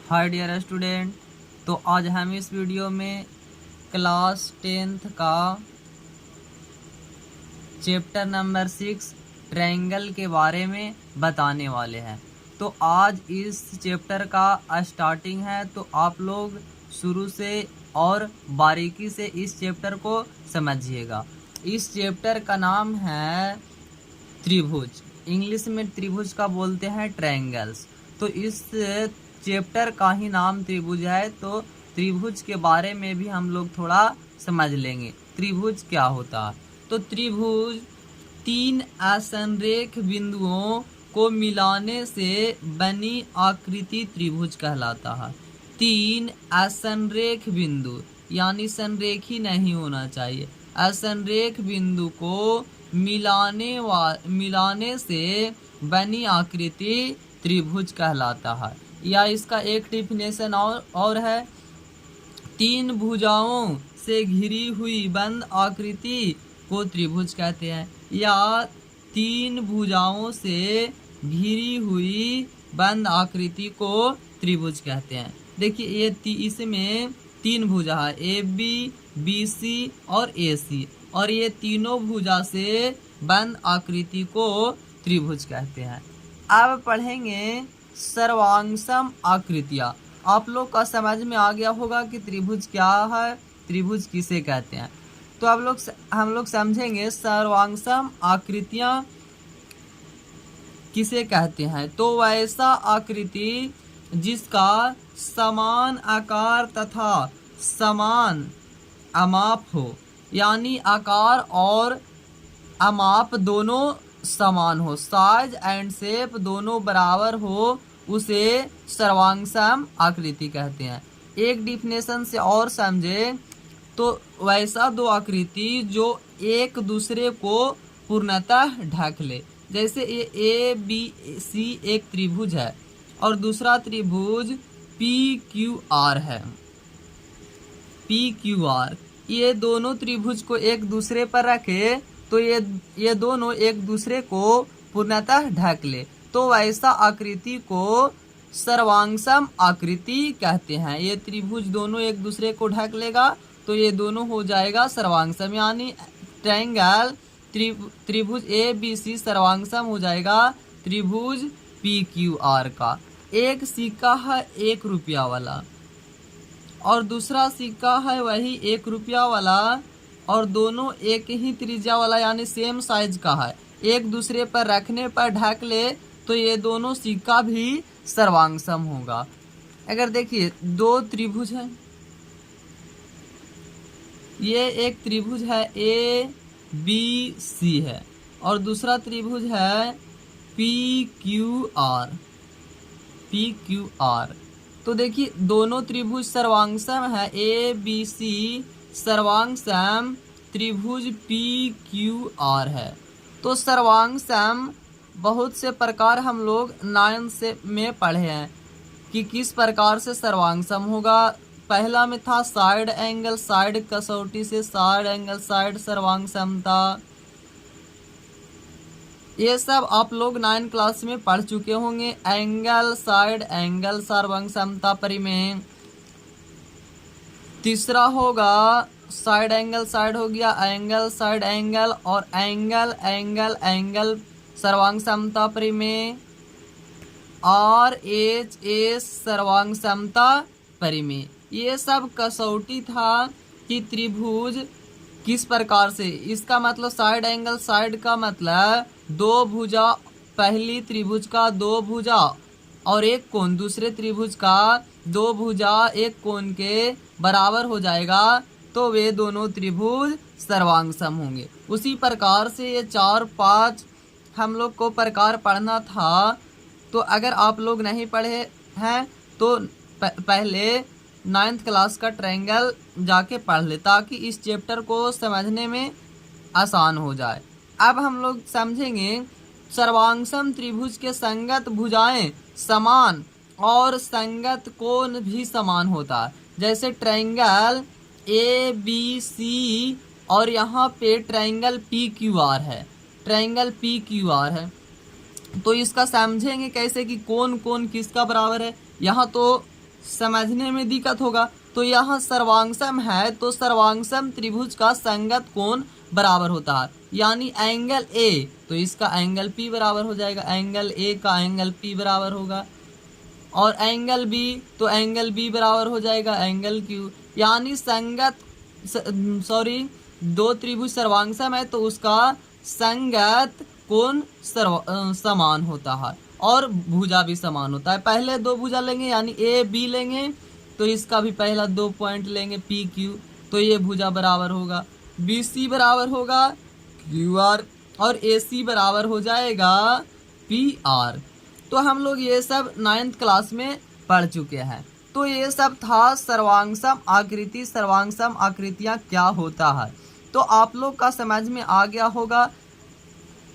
Hi dear student. तो आज हम इस वीडियो में क्लास 10th का चैप्टर नंबर 6 ट्रायंगल के बारे में बताने वाले हैं। तो आज इस चैप्टर का स्टार्टिंग है, तो आप लोग शुरू से और बारीकी से इस चैप्टर को समझिएगा। इस चैप्टर का नाम है त्रिभुज। इंग्लिश में त्रिभुज का बोलते हैं ट्रायंगल्स। तो इस चैप्टर का ही नाम त्रिभुज है, तो त्रिभुज के बारे में भी हम लोग थोड़ा समझ लेंगे त्रिभुज क्या होता है। तो त्रिभुज तीन असंरेख बिंदुओं को मिलाने से बनी आकृति त्रिभुज कहलाता है। तीन असंरेख बिंदु यानी संरेखी नहीं होना चाहिए। असंरेख बिंदु को मिलाने से बनी आकृति त्रिभुज कहलाता है। या इसका एक डिफिनेशन और है, तीन भुजाओं से घिरी हुई बंद आकृति को त्रिभुज कहते हैं। या तीन भुजाओं से घिरी हुई बंद आकृति को त्रिभुज कहते हैं। देखिए ये इसमें तीन भुजा है, ए बी, बी सी और ए सी, और ये तीनों भुजा से बंद आकृति को त्रिभुज कहते हैं। अब पढ़ेंगे सर्वांगसम आकृतियां। आप लोग का समझ में आ गया होगा कि त्रिभुज क्या है, त्रिभुज किसे कहते हैं। तो हम लोग समझेंगे सर्वांगसम आकृतियां किसे कहते हैं। तो वैसा आकृति जिसका समान आकार तथा समान अमाप हो, यानी आकार और अमाप दोनों समान हो, साइज एंड शेप दोनों बराबर हो, उसे सर्वांगसम आकृति कहते हैं। एक डिफिनेशन से और समझे तो वैसा दो आकृति जो एक दूसरे को पूर्णतः ढक ले। जैसे ये ए बी सी एक त्रिभुज है और दूसरा त्रिभुज पी क्यू आर है। पी क्यू आर ये दोनों त्रिभुज को एक दूसरे पर रखे तो ये दोनों एक दूसरे को पूर्णतः ढक ले, तो वैसा आकृति को सर्वांगसम आकृति कहते हैं। ये त्रिभुज दोनों एक दूसरे को ढक लेगा तो ये दोनों हो जाएगा सर्वांगसम, यानी ट्रायंगल त्रिभुज ए बी सी सर्वांगसम हो जाएगा त्रिभुज पी क्यू आर का। एक सिक्का है 1 रुपया वाला और दूसरा सिक्का है वही 1 रुपया वाला, और दोनों एक ही त्रिज्या वाला यानी सेम साइज का है। एक दूसरे पर रखने पर ढक ले तो ये दोनों सिक्का भी सर्वांगसम होगा। अगर देखिए दो त्रिभुज है, ये एक त्रिभुज है ए बी सी है और दूसरा त्रिभुज है P Q R. P Q R तो देखिए दोनों त्रिभुज सर्वांगसम है। ए बी सी सर्वांगसम त्रिभुज पी क्यू आर है। तो सर्वांगसम बहुत से प्रकार हम लोग 9 से में पढ़े हैं कि किस प्रकार से सर्वांगसम होगा। पहला में था साइड एंगल, साइड कसौटी से साइड एंगल, साइड सर्वांगसमता। ये सब आप लोग 9 क्लास में पढ़ चुके होंगे। एंगल साइड एंगल सर्वांगसमता परिमेय। तीसरा होगा साइड एंगल, साइड हो गया एंगल साइड एंगल, और एंगल एंगल एंगल सर्वांगसमता परिमेय। आर एच एस सर्वांगसमता परिमेय। ये सब कसौटी था कि त्रिभुज किस प्रकार से, इसका मतलब साइड एंगल, साइड का मतलब दो भुजा, पहली त्रिभुज का दो भुजा और एक कोण, दूसरे त्रिभुज का दो भुजा एक कोण के बराबर हो जाएगा तो वे दोनों त्रिभुज सर्वांगसम होंगे। उसी प्रकार से ये 4-5 हम लोग को प्रकार पढ़ना था। तो अगर आप लोग नहीं पढ़े हैं तो पहले 9th क्लास का ट्रायंगल जाके पढ़ ले ताकि इस चैप्टर को समझने में आसान हो जाए। अब हम लोग समझेंगे सर्वांगसम त्रिभुज के संगत भुजाएं समान और संगत कोण भी समान होता है। जैसे ट्रायंगल ए बी सी और यहाँ पे ट्रायंगल पी क्यू आर है, ट्रायंगल पी क्यू आर है। तो इसका समझेंगे कैसे कि कौन कौन किसका बराबर है। यहाँ तो समझने में दिक्कत होगा। तो यहाँ सर्वांगसम है तो सर्वांगसम त्रिभुज का संगत कोण बराबर होता है, यानी एंगल ए तो इसका एंगल पी बराबर हो जाएगा, एंगल ए का एंगल पी बराबर होगा, और एंगल बी तो एंगल बी बराबर हो जाएगा एंगल क्यू। यानी संगत दो त्रिभुज सर्वांगसम है तो उसका संगत कोण समान होता है और भुजा भी समान होता है। पहले दो भुजा लेंगे यानी ए बी लेंगे तो इसका भी पहला 2 पॉइंट लेंगे पी क्यू, तो ये भुजा बराबर होगा बी सी बराबर होगा क्यू आर, और ए सी बराबर हो जाएगा पी आर। तो हम लोग ये सब 9th क्लास में पढ़ चुके हैं। तो ये सब था सर्वांगसम आकृति, सर्वांगसम आकृतियाँ क्या होता है। तो आप लोग का समझ में आ गया होगा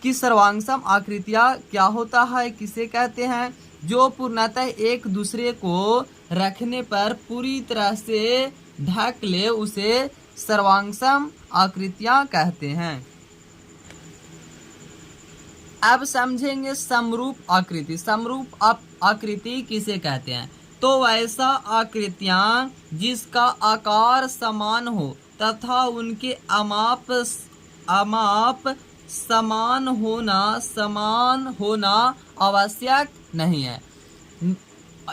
कि सर्वांगसम आकृतियाँ क्या होता है, किसे कहते हैं। जो पूर्णतः एक दूसरे को रखने पर पूरी तरह से ढक ले उसे सर्वांगसम आकृतियाँ कहते हैं। अब समझेंगे समरूप आकृति। समरूप आकृति किसे कहते हैं। तो वैसा आकृतियाँ जिसका आकार समान हो तथा उनके अमाप समान होना आवश्यक नहीं है।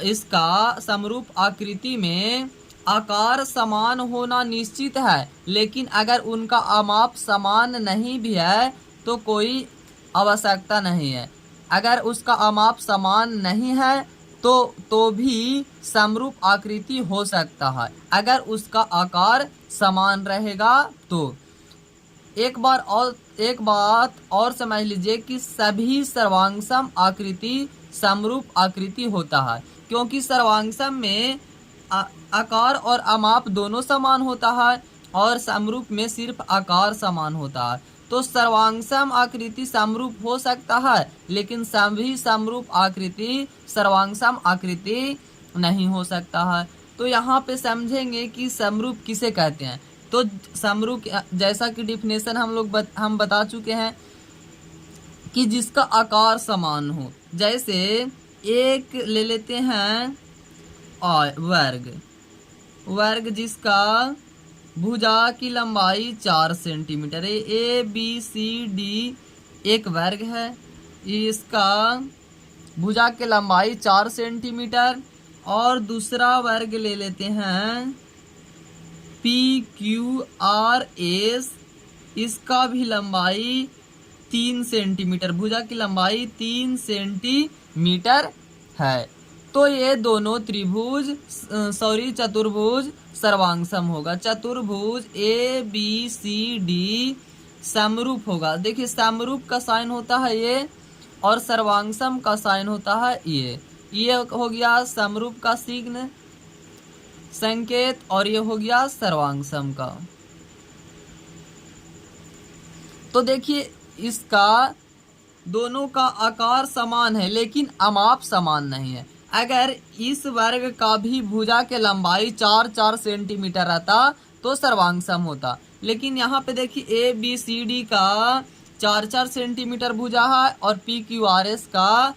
इसका समरूप आकृति में आकार समान होना निश्चित है, लेकिन अगर उनका अमाप समान नहीं भी है तो कोई आवश्यकता नहीं है। अगर उसका अमाप समान नहीं है तो भी समरूप आकृति हो सकता है अगर उसका आकार समान रहेगा। तो एक बात और समझ लीजिए कि सभी सर्वांगसम आकृति समरूप आकृति होता है, क्योंकि सर्वांगसम में आकार और अमाप दोनों समान होता है और समरूप में सिर्फ आकार समान होता है। तो सर्वांगसम आकृति समरूप हो सकता है, लेकिन सभी समरूप आकृति सर्वांगसम आकृति नहीं हो सकता है। तो यहाँ पे समझेंगे कि समरूप किसे कहते हैं। तो समरूप जैसा कि डिफिनेशन हम बता चुके हैं कि जिसका आकार समान हो। जैसे एक ले लेते हैं वर्ग जिसका भुजा की लंबाई 4 सेंटीमीटर है। ए बी सी डी एक वर्ग है, इसका भुजा की लंबाई 4 सेंटीमीटर। और दूसरा वर्ग ले लेते हैं पी क्यू आर एस, इसका भी लंबाई 3 सेंटीमीटर, भुजा की लंबाई 3 सेंटीमीटर है। तो ये दोनों चतुर्भुज सर्वांगसम होगा। चतुर्भुज ए बी सी डी समरूप होगा। देखिए समरूप का साइन होता है ये और सर्वांगसम का साइन होता है ये हो गया समरूप का चिन्ह संकेत और ये हो गया सर्वांगसम का। तो देखिए इसका दोनों का आकार समान है लेकिन अमाप समान नहीं है। अगर इस वर्ग का भी भुजा के लंबाई 4 सेंटीमीटर रहता तो सर्वांगसम होता, लेकिन यहाँ पे देखिए ए बी सी डी का 4 सेंटीमीटर भुजा है और पी क्यू आर एस का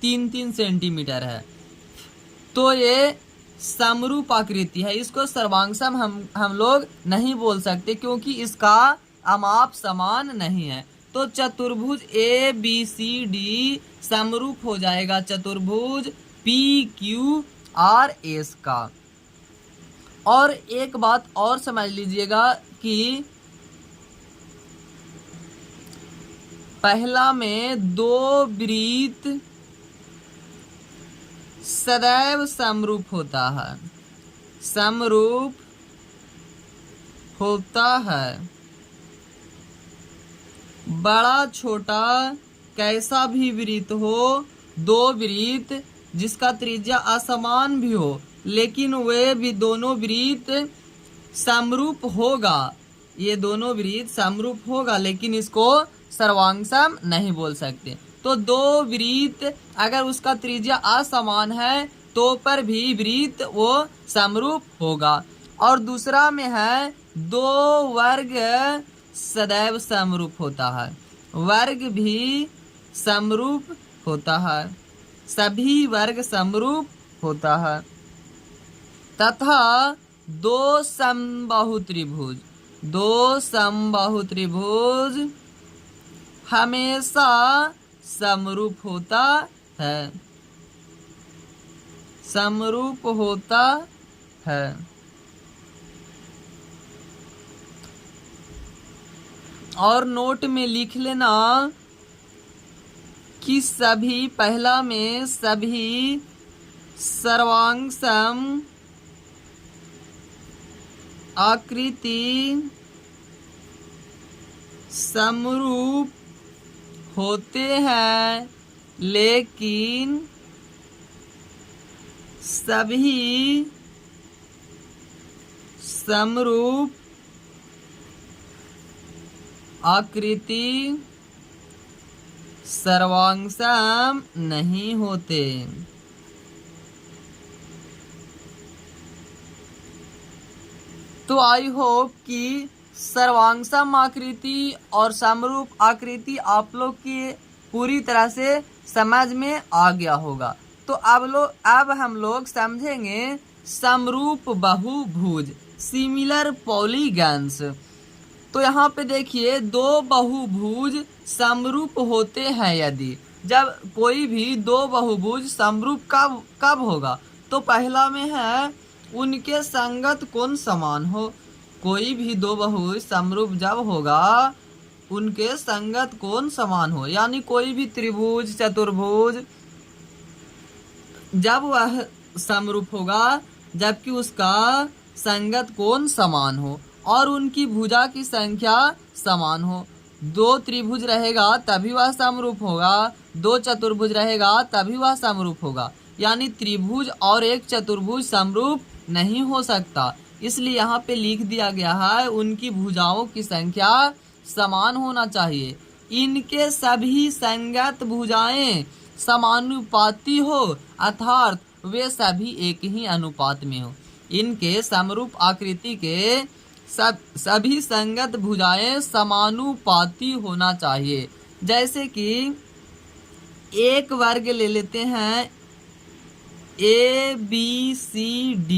3 सेंटीमीटर है। तो ये समरूप आकृति है, इसको सर्वांगसम हम लोग नहीं बोल सकते क्योंकि इसका अमाप समान नहीं है। तो चतुर्भुज ए बी सी डी समरूप हो जाएगा चतुर्भुज पी क्यू आर एस का। और एक बात और समझ लीजिएगा कि पहला में 2 वृत्त सदैव समरूप होता है, समरूप होता है। बड़ा छोटा कैसा भी वृत्त हो, 2 वृत्त जिसका त्रिज्या असमान भी हो लेकिन वे भी दोनों वृत्त समरूप होगा। ये दोनों वृत्त समरूप होगा लेकिन इसको सर्वांगसम नहीं बोल सकते। तो 2 वृत्त अगर उसका त्रिज्या असमान है तो पर भी वृत्त वो समरूप होगा। और दूसरा में है 2 वर्ग सदैव समरूप होता है, वर्ग भी समरूप होता है, सभी वर्ग समरूप होता है। तथा दो समबाहु त्रिभुज हमेशा समरूप होता है। और नोट में लिख लेना कि पहला में सभी सर्वांगसम आकृति समरूप होते हैं, लेकिन सभी समरूप आकृति सर्वांगसम नहीं होते। तो आई होप कि सर्वांगसम आकृति और समरूप आकृति आप लोग की पूरी तरह से समझ में आ गया होगा। तो अब हम लोग समझेंगे समरूप बहुभुज, सिमिलर पॉलीगन्स। तो यहाँ पे देखिए, दो बहुभुज समरूप होते हैं यदि, जब कोई भी दो बहुभुज समरूप कब होगा, तो पहला में है उनके संगत कोण समान हो। कोई भी दो बहुभुज समरूप जब होगा उनके संगत कोण समान हो, यानी कोई भी त्रिभुज चतुर्भुज जब वह समरूप होगा जबकि उसका संगत कोण समान हो और उनकी भुजा की संख्या समान हो। दो त्रिभुज रहेगा तभी वह समरूप होगा, दो चतुर्भुज रहेगा तभी वह समरूप होगा। यानी त्रिभुज और एक चतुर्भुज समरूप नहीं हो सकता, इसलिए यहाँ पे लिख दिया गया है उनकी भुजाओं की संख्या समान होना चाहिए। इनके सभी संगत भुजाएं समानुपाती हो, अर्थात वे सभी एक ही अनुपात में हो। इनके समरूप आकृति के सभी संगत भुजाएं समानुपाती होना चाहिए। जैसे कि एक वर्ग ले लेते हैं ABCD,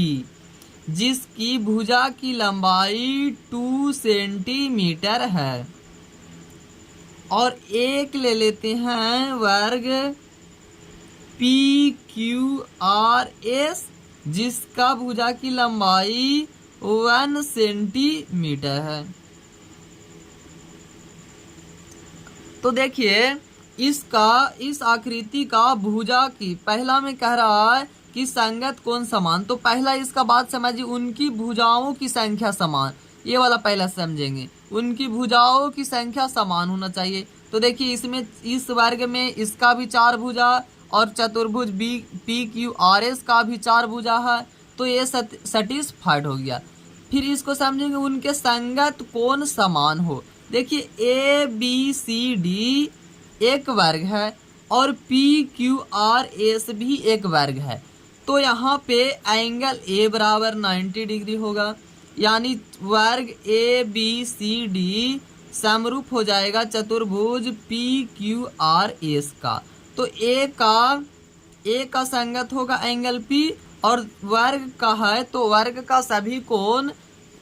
जिसकी भुजा की लंबाई 2 सेंटीमीटर है, और एक ले लेते हैं वर्ग PQRS, जिसका भुजा की लंबाई 1 सेंटीमीटर है। तो देखिए इस आकृति का भुजा की पहला में कह रहा है कि संगत कोण समान, तो पहला इसका बात समझिए, उनकी भुजाओं की संख्या समान। ये वाला पहला समझेंगे, उनकी भुजाओं की संख्या समान होना चाहिए। तो देखिए इसमें इस वर्ग में इसका भी 4 भुजा और चतुर्भुज PQRS का भी 4 भुजा है, तो ये सैटिस्फाइड हो गया। फिर इसको समझेंगे उनके संगत कोण समान हो। देखिए ABCD एक वर्ग है और PQRS भी एक वर्ग है, तो यहाँ पे एंगल A बराबर 90 डिग्री होगा, यानी वर्ग ABCD समरूप हो जाएगा चतुर्भुज PQRS का। तो A का संगत होगा एंगल P, और वर्ग का है तो वर्ग का सभी कोण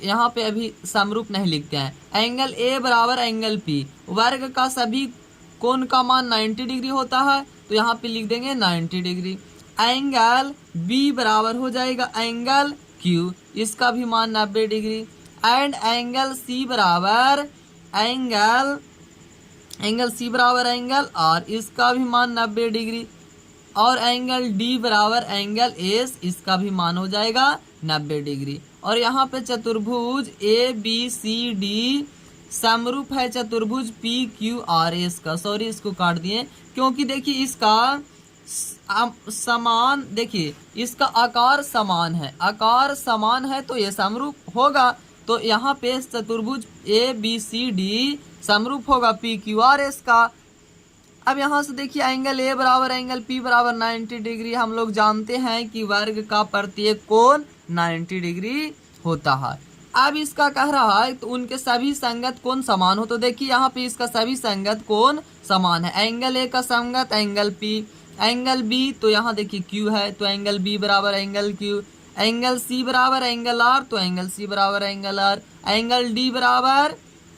यहाँ पे अभी समरूप नहीं लिखते हैं। एंगल A बराबर एंगल P, वर्ग का सभी कोण का मान 90 डिग्री होता है, तो यहाँ पे लिख देंगे 90 डिग्री। एंगल B बराबर हो जाएगा एंगल Q, इसका भी मान 90 डिग्री। एंड एंगल C बराबर एंगल R, इसका भी मान 90 डिग्री। और एंगल D बराबर एंगल S, इसका भी मान हो जाएगा 90 डिग्री। और यहाँ पे चतुर्भुज ABCD समरूप है चतुर्भुज PQRS का। सॉरी, इसको काट दिए क्योंकि देखिए इसका समान, देखिए इसका आकार समान है, आकार समान है तो ये समरूप होगा। तो यहाँ पे चतुर्भुज ABCD समरूप होगा PQRS का। अब यहाँ से देखिए एंगल A बराबर एंगल P बराबर 90 डिग्री। हम लोग जानते हैं कि वर्ग का प्रत्येक कोण 90 डिग्री होता है। अब इसका कह रहा है तो उनके सभी संगत कोण समान हो। तो देखिए यहाँ पे इसका सभी संगत कोण समान है। एंगल A का संगत एंगल P, एंगल B तो यहाँ देखिए Q है, तो एंगल B बराबर एंगल Q, एंगल सी बराबर एंगल आर, तो एंगल सी बराबर एंगल आर, एंगल डी बराबर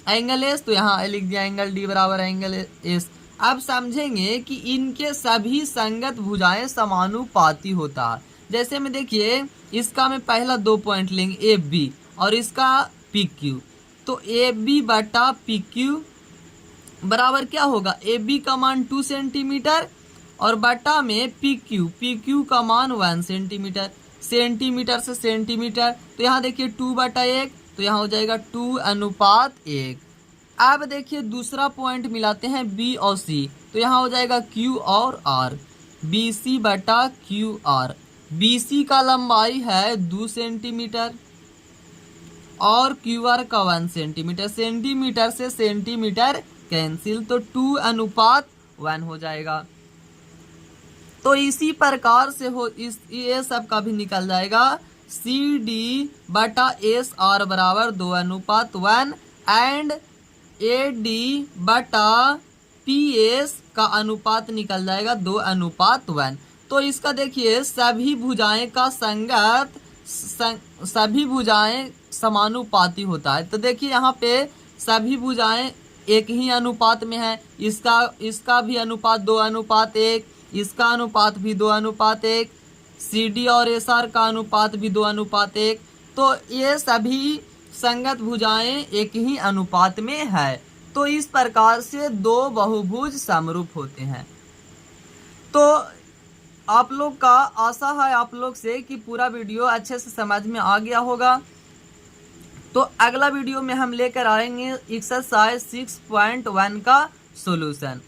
एंगल एस, तो यहाँ लिख दिया एंगल डी बराबर एंगल एस। अब समझेंगे कि इनके सभी संगत भुजाएं समानुपाती होता है। जैसे में देखिए इसका मैं पहला 2 पॉइंट लेंगे, एफ बी और इसका पी क्यू, तो एफ बी बटा पी क्यू बराबर क्या होगा, एफ बी का मान 2 सेंटीमीटर और बटा में पी क्यू का मान 1 सेंटीमीटर, सेंटीमीटर से सेंटीमीटर, तो यहाँ देखिए 2/1, तो यहाँ हो जाएगा 2:1। अब देखिए दूसरा पॉइंट मिलाते हैं बी और सी, तो यहाँ हो जाएगा क्यू और आर, बी सी बटा क्यू आर। बी सी का लंबाई है 2 सेंटीमीटर और क्यू आर का 1 सेंटीमीटर, सेंटीमीटर से सेंटीमीटर कैंसिल, तो 2:1 हो जाएगा। तो इसी प्रकार से हो इस ये सब का भी निकल जाएगा, सी डी बटा एस आर बराबर 2:1 एंड ए डी बटा पी एस का अनुपात निकल जाएगा 2:1। तो इसका देखिए सभी भुजाएं का संगत सभी भुजाएं समानुपाती होता है। तो देखिए यहाँ पे सभी भुजाएं एक ही अनुपात में है, इसका भी अनुपात 2:1, इसका अनुपात भी 2:1, सी डी और एस आर का अनुपात भी 2:1, तो ये सभी संगत भुजाएं एक ही अनुपात में है। तो इस प्रकार से दो बहुभुज समरूप होते हैं। तो आप लोग का आशा है आप लोग से कि पूरा वीडियो अच्छे से समझ में आ गया होगा। तो अगला वीडियो में हम लेकर आएंगे एक्सरसाइज 6.1 का सॉल्यूशन।